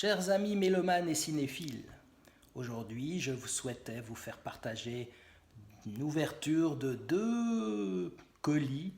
Chers amis mélomanes et cinéphiles, aujourd'hui je vous souhaitais vous faire partager une ouverture de deux colis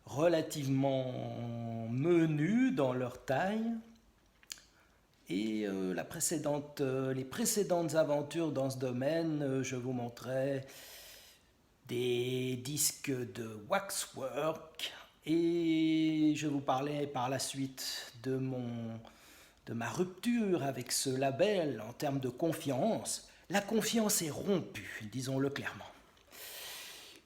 relativement menus dans leur taille et les précédentes aventures dans ce domaine, je vous montrais des disques de Waxwork et je vous parlais par la suite de ma rupture avec ce label en termes de confiance. La confiance est rompue, disons-le clairement.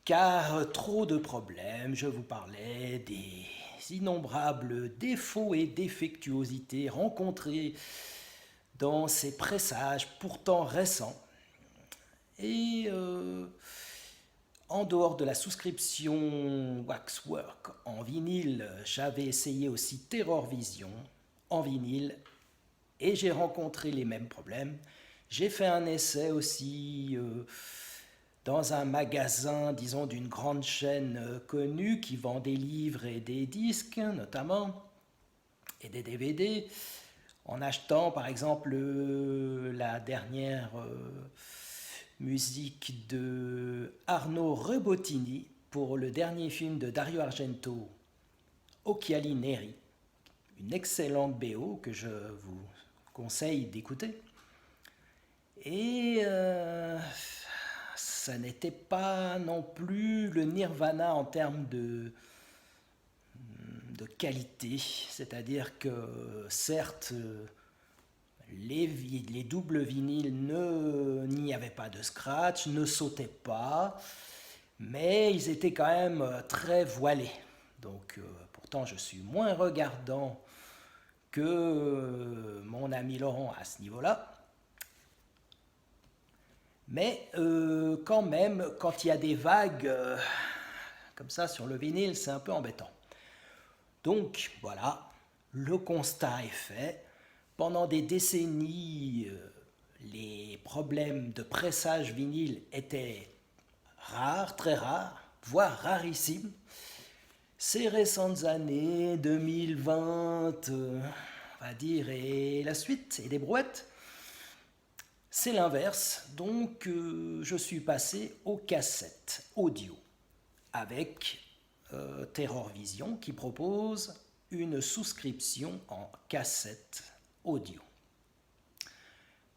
Car trop de problèmes, je vous parlais des innombrables défauts et défectuosités rencontrés dans ces pressages pourtant récents. Et en dehors de la souscription Waxwork en vinyle, j'avais essayé aussi Terror Vision en vinyle et j'ai rencontré les mêmes problèmes. J'ai fait un essai aussi dans un magasin, disons, d'une grande chaîne connue qui vend des livres et des disques notamment, et des DVD, en achetant par exemple la dernière musique de Arno Rebottini pour le dernier film de Dario Argento, Occhiali Neri, une excellente BO que je vous conseille d'écouter. Et ça n'était pas non plus le nirvana en termes de qualité, c'est-à-dire que certes les doubles vinyles n'y avait pas de scratch, ne sautaient pas, mais ils étaient quand même très voilés. Donc pourtant je suis moins regardant que mon ami Laurent à ce niveau-là. Mais quand même, quand il y a des vagues comme ça sur le vinyle, c'est un peu embêtant. Donc voilà, le constat est fait. Pendant des décennies, les problèmes de pressage vinyle étaient rares, très rares, voire rarissimes. Ces récentes années, 2020, on va dire, et la suite, et des brouettes, c'est l'inverse. Donc, je suis passé aux cassettes audio avec Terror Vision qui propose une souscription en cassette audio.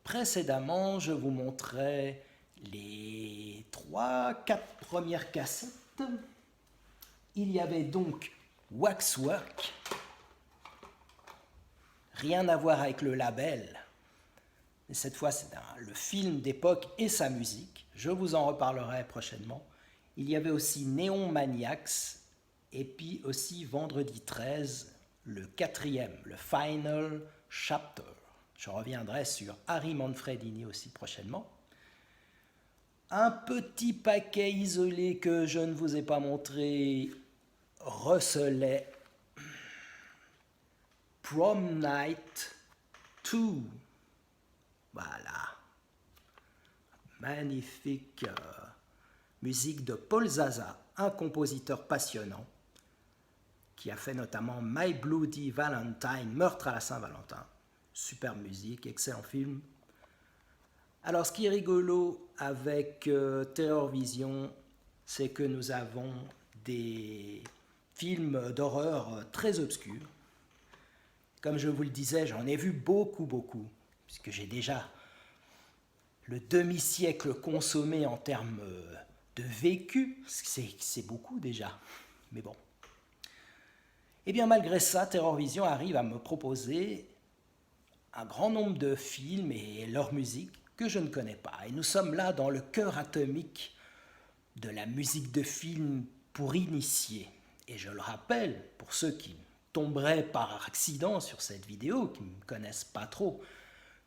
Précédemment, je vous montrais les 3-4 premières cassettes. Il y avait donc Waxwork, rien à voir avec le label. Et cette fois, c'est le film d'époque et sa musique. Je vous en reparlerai prochainement. Il y avait aussi Neon Maniacs et puis aussi Vendredi 13, le quatrième, le Final Chapter. Je reviendrai sur Harry Manfredini aussi prochainement. Un petit paquet isolé que je ne vous ai pas montré recelait Prom Night 2. Voilà. Magnifique musique de Paul Zaza, un compositeur passionnant qui a fait notamment My Bloody Valentine, Meurtre à la Saint-Valentin. Superbe musique, excellent film. Alors, ce qui est rigolo avec Terror Vision, c'est que nous avons des films d'horreur très obscurs. Comme je vous le disais, j'en ai vu beaucoup, puisque j'ai déjà le demi-siècle consommé en termes de vécu. C'est beaucoup déjà, mais bon. Et bien malgré ça, Terror Vision arrive à me proposer un grand nombre de films et leur musique que je ne connais pas. Et nous sommes là dans le cœur atomique de la musique de film pour initier. Et je le rappelle, pour ceux qui tomberaient par accident sur cette vidéo, qui ne me connaissent pas trop,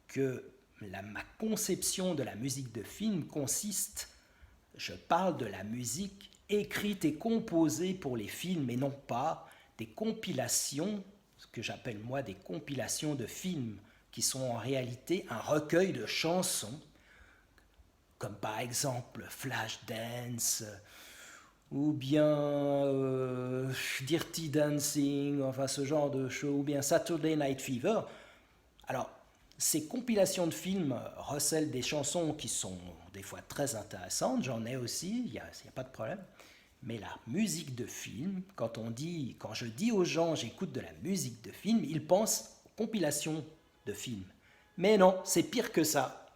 que ma conception de la musique de film consiste, je parle de la musique écrite et composée pour les films et non pas des compilations, ce que j'appelle moi des compilations de films, qui sont en réalité un recueil de chansons, comme par exemple Flashdance, ou bien Dirty Dancing, enfin ce genre de show, ou bien Saturday Night Fever. Alors, Ces compilations de films recèlent des chansons qui sont des fois très intéressantes, j'en ai aussi, il n'y a pas de problème. Mais la musique de film, quand je dis aux gens j'écoute de la musique de film, ils pensent aux compilations de films. Mais non, c'est pire que ça.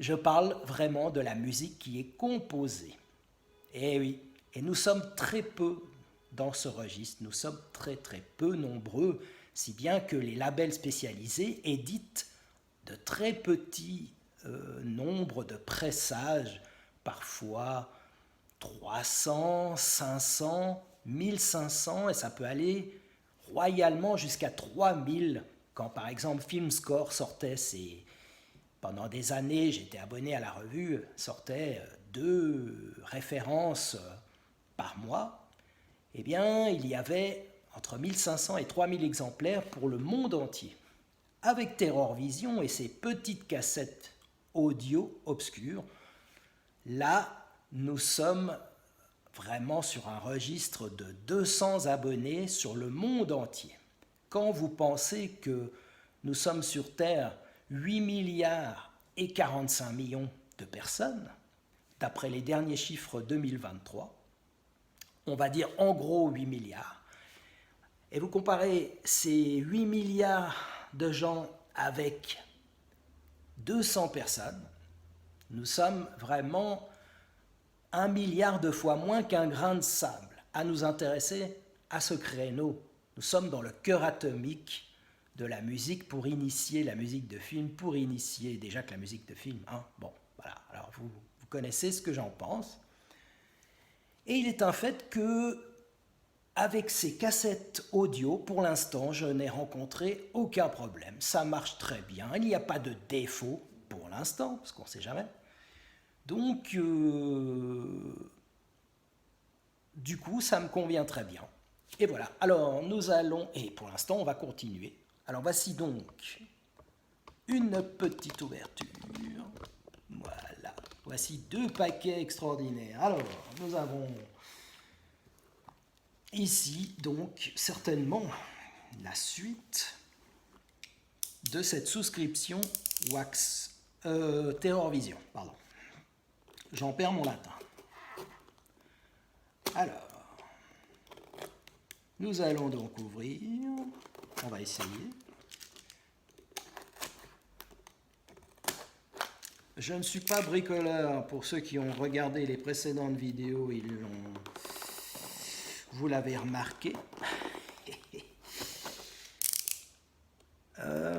Je parle vraiment de la musique qui est composée. Et oui, et nous sommes très peu dans ce registre, nous sommes très très peu nombreux, si bien que les labels spécialisés éditent de très petits nombres de pressages, parfois 300, 500, 1500, et ça peut aller royalement jusqu'à 3000. Quand par exemple FilmScore sortait pendant des années, j'étais abonné à la revue, sortait 2 références par mois, eh bien il y avait entre 1500 et 3000 exemplaires pour le monde entier. Avec Terror Vision et ses petites cassettes audio obscures, là, nous sommes vraiment sur un registre de 200 abonnés sur le monde entier. Quand vous pensez que nous sommes sur Terre 8 milliards et 45 millions de personnes, d'après les derniers chiffres 2023, on va dire en gros 8 milliards, et vous comparez ces 8 milliards de gens avec 200 personnes, nous sommes vraiment 1 milliard de fois moins qu'un grain de sable à nous intéresser à ce créneau. Nous sommes dans le cœur atomique de la musique pour initier la musique de film, pour initier déjà que la musique de film. Hein. Bon, voilà, alors vous connaissez ce que j'en pense. Et il est un fait que, avec ces cassettes audio, pour l'instant, je n'ai rencontré aucun problème. Ça marche très bien, il n'y a pas de défaut pour l'instant, parce qu'on ne sait jamais. Donc, du coup, ça me convient très bien. Et voilà, alors nous allons, et pour l'instant, on va continuer. Alors voici donc une petite ouverture. Voilà, voici 2 paquets extraordinaires. Alors, nous avons ici, donc, certainement la suite de cette souscription Terror Vision, pardon. J'en perds mon latin. Alors, nous allons donc ouvrir. On va essayer. Je ne suis pas bricoleur. Pour ceux qui ont regardé les précédentes vidéos, vous l'avez remarqué.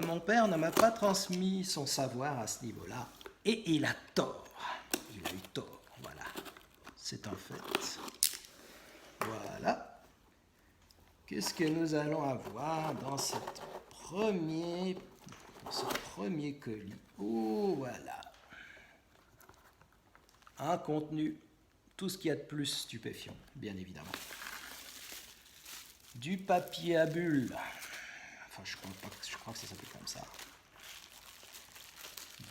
Mon père ne m'a pas transmis son savoir à ce niveau-là. Et il a tort. Il a eu tort. Voilà. C'est un fait. Voilà. Qu'est-ce que nous allons avoir dans ce premier colis? Oh, voilà. Un contenu, tout ce qu'il y a de plus stupéfiant, bien évidemment. Du papier à bulles. Enfin, je crois que ça s'appelle comme ça.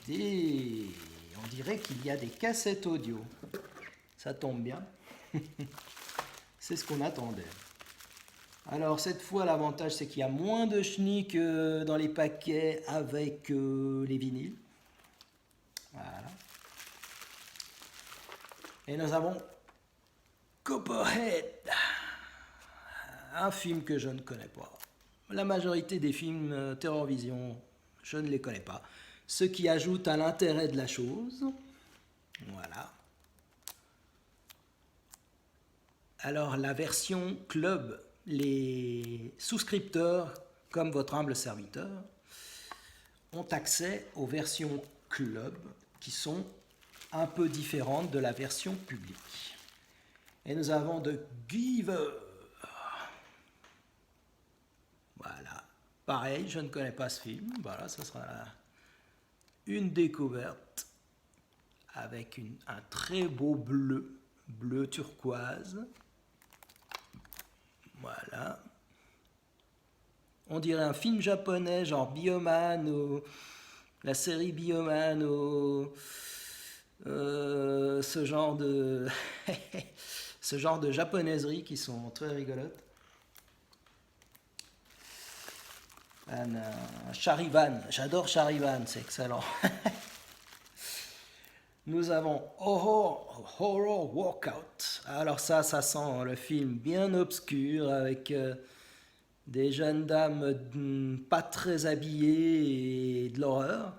On dirait qu'il y a des cassettes audio. Ça tombe bien. C'est ce qu'on attendait. Alors, cette fois, l'avantage, c'est qu'il y a moins de chenilles que dans les paquets avec les vinyles. Voilà. Et nous avons Copperhead, un film que je ne connais pas. La majorité des films Terror Vision, je ne les connais pas. Ce qui ajoute à l'intérêt de la chose. Voilà. Alors, la version club, les souscripteurs, comme votre humble serviteur, ont accès aux versions club qui sont un peu différentes de la version publique. Et nous avons The Giver. Voilà. Pareil, je ne connais pas ce film. Voilà, ce sera une découverte avec un très beau bleu turquoise. Voilà. On dirait un film japonais, genre Bioman, ou la série Bioman, ou ce genre de japonaiseries qui sont très rigolotes. Charivan, j'adore Charivan, c'est excellent. Nous avons Horror Walkout. Alors ça sent le film bien obscur avec des jeunes dames pas très habillées et de l'horreur.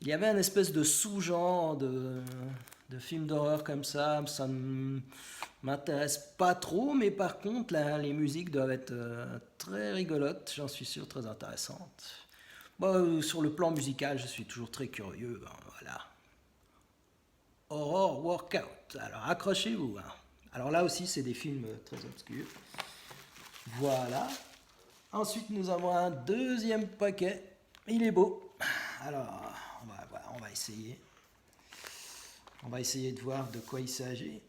Il y avait un espèce de sous-genre de film d'horreur comme ça ne m'intéresse pas trop, mais par contre, là, les musiques doivent être très rigolotes, j'en suis sûr, très intéressantes. Bon, sur le plan musical, je suis toujours très curieux, hein, voilà. Horror Workout, alors accrochez-vous. Hein. Alors là aussi, c'est des films très obscurs. Voilà. Ensuite, nous avons un deuxième paquet. Il est beau. Alors, on va essayer. On va essayer de voir de quoi il s'agit.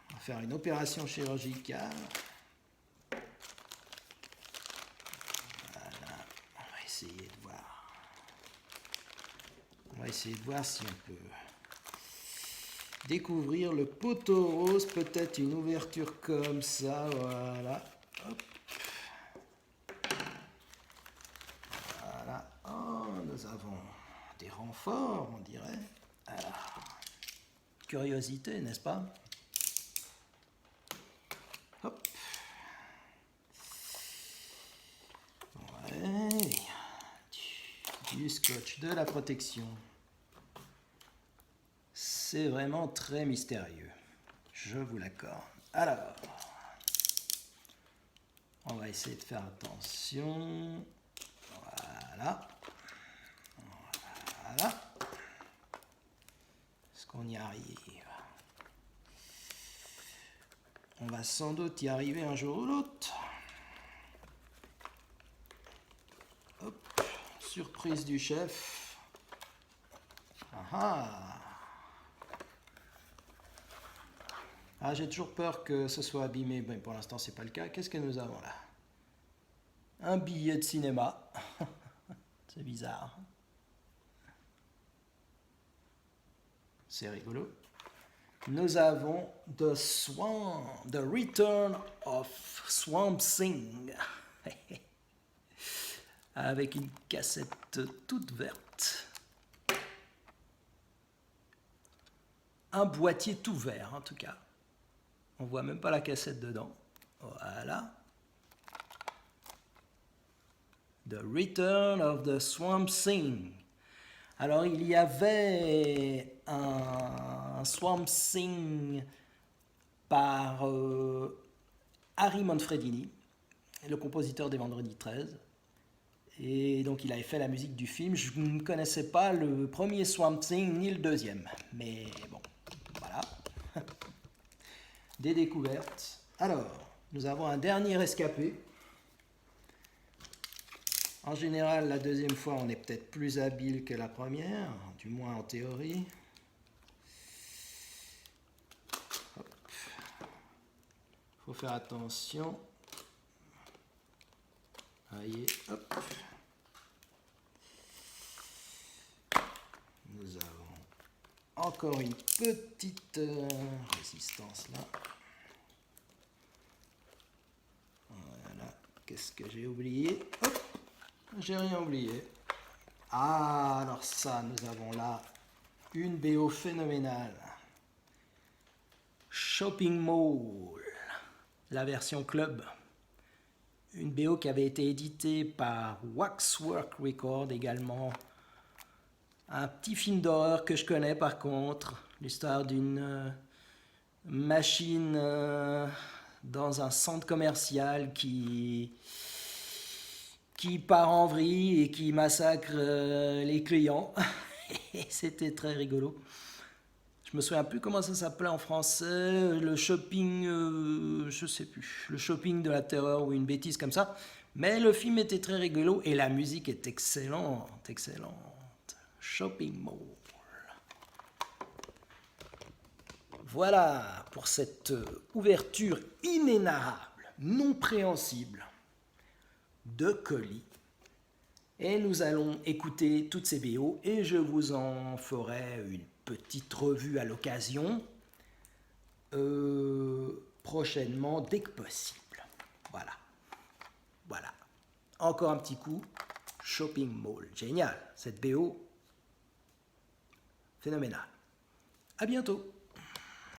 On va faire une opération chirurgicale. Voilà. On va essayer de voir. On va essayer de voir si on peut découvrir le poteau rose. Peut-être une ouverture comme ça. Voilà. Hop. Voilà. Oh, nous avons des renforts, on dirait. Alors, curiosité, n'est-ce pas? Hop. Ouais. Du scotch, de la protection. C'est vraiment très mystérieux. Je vous l'accorde. Alors, on va essayer de faire attention. Voilà. Voilà. Est-ce qu'on y arrive? On va sans doute y arriver un jour ou l'autre. Hop. Surprise du chef. Ah, j'ai toujours peur que ce soit abîmé. Ben, pour l'instant, c'est pas le cas. Qu'est-ce que nous avons là? Un billet de cinéma. C'est bizarre. C'est rigolo. Nous avons The Return of Swamp Thing. Avec une cassette toute verte. Un boîtier tout vert, en tout cas. On voit même pas la cassette dedans. Voilà. The Return of the Swamp Thing. Alors, il y avait un Swamp Thing par Harry Manfredini, le compositeur des Vendredis 13. Et donc, il avait fait la musique du film. Je ne connaissais pas le premier Swamp Thing ni le deuxième. Mais bon, voilà. Des découvertes. Alors, nous avons un dernier rescapé. En général, la deuxième fois, on est peut-être plus habile que la première, du moins en théorie. Hop. Faut faire attention. Allez, hop. Nous avons encore une petite résistance là. Voilà. Qu'est-ce que j'ai oublié? Hop. J'ai rien oublié. Ah, alors ça, nous avons là une BO phénoménale. Shopping Mall, la version club. Une BO qui avait été éditée par Waxwork Records également. Un petit film d'horreur que je connais par contre. L'histoire d'une machine dans un centre commercial qui part en vrille et qui massacre les clients. Et c'était très rigolo. Je me souviens plus comment ça s'appelait en français, le shopping, je sais plus, le shopping de la terreur ou une bêtise comme ça. Mais le film était très rigolo et la musique est excellente, excellente. Shopping Mall. Voilà pour cette ouverture inénarrable, non préhensible de colis. Et nous allons écouter toutes ces BO et je vous en ferai une petite revue à l'occasion prochainement dès que possible. Voilà. Encore un petit coup, Shopping Mall. Génial, cette BO, phénoménale. À bientôt.